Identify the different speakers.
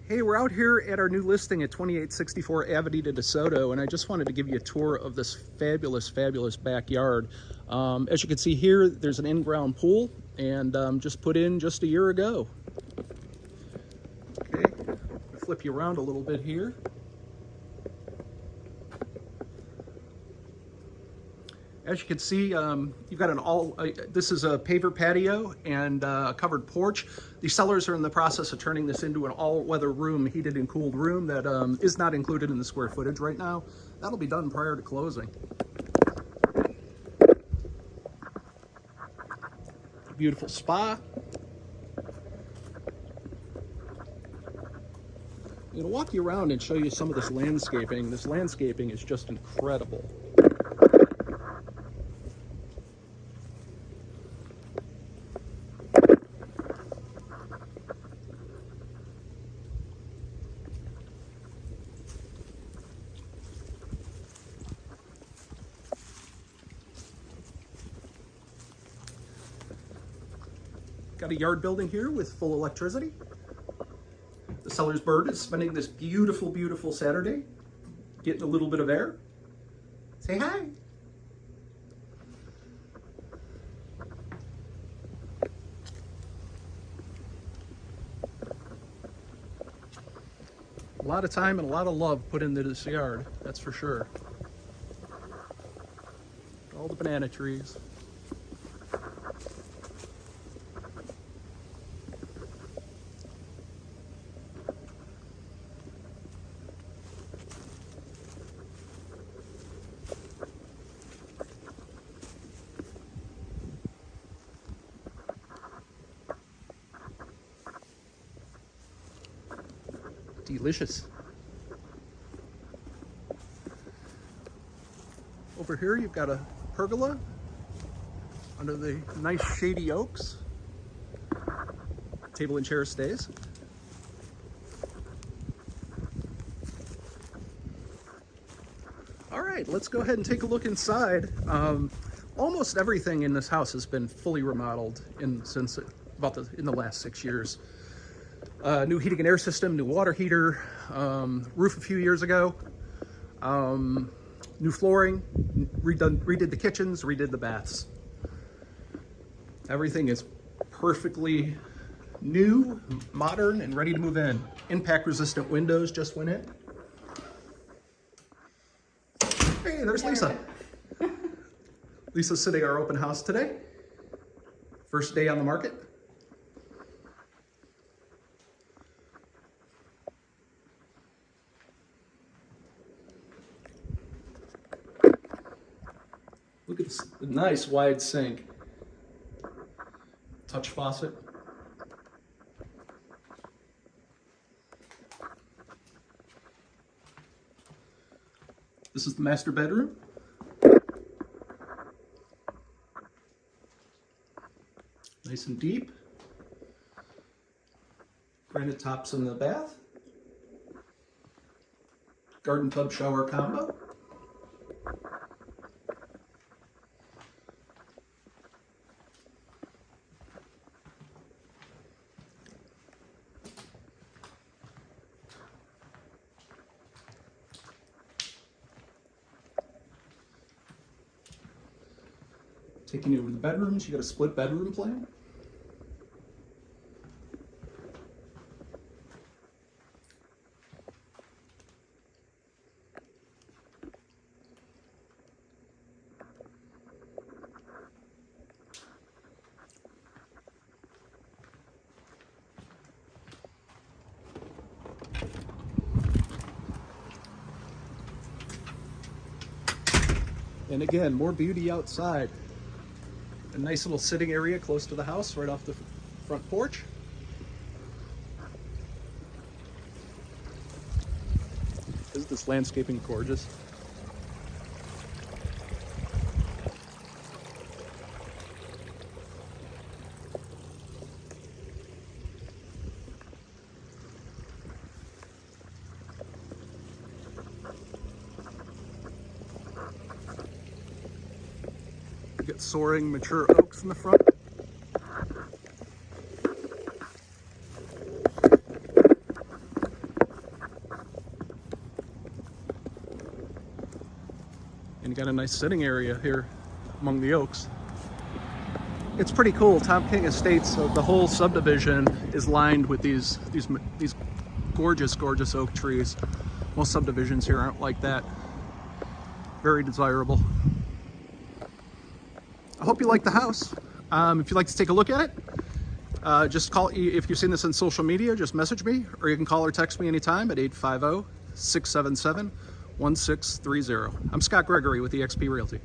Speaker 1: Hey, we're out here at our new listing at 2864 Avenida de Soto, and I just wanted to give you a tour of this fabulous, fabulous backyard. As you can see here, there's an in-ground pool, and just put in just a year ago. Okay, I'll flip you around a little bit here. As you can see, you've got this is a paver patio and a covered porch. The sellers are in the process of turning this into an all-weather room, heated and cooled room that is not included in the square footage right now. That'll be done prior to closing. Beautiful spa. I'm going to walk you around and show you some of this landscaping. This landscaping is just incredible. Got a yard building here with full electricity. The seller's bird is spending this beautiful, beautiful Saturday getting a little bit of air. Say hi. A lot of time and a lot of love put into this yard, that's for sure. All the banana trees. Delicious. Over here you've got a pergola under the nice shady oaks. Table and chair stays. All right, let's go ahead and take a look inside. Almost everything in this house has been fully remodeled in the last 6 years. New heating and air system, new water heater, roof a few years ago, new flooring, redid the kitchens, redid the baths. Everything is perfectly new, modern, and ready to move in. Impact resistant windows just went in. Hey, there's Lisa. Lisa's sitting at our open house today. First day on the market. Look at this nice wide sink. Touch faucet. This is the master bedroom. Nice and deep. Granite tops in the bath. Garden tub shower combo. Taking you over the bedrooms, you got a split bedroom plan. And again, more beauty outside. A nice little sitting area close to the house, right off the front porch. Isn't this landscaping gorgeous? You got soaring mature oaks in the front. You got a nice sitting area here among the oaks. It's pretty cool. Tom King Estates, the whole subdivision is lined with these gorgeous, gorgeous oak trees. Most subdivisions here aren't like that. Very desirable. I hope you like the house. If you'd like to take a look at it, just call. If you've seen this on social media, just message me, or you can call or text me anytime at 850-677-1630. I'm Scott Gregory with eXp Realty.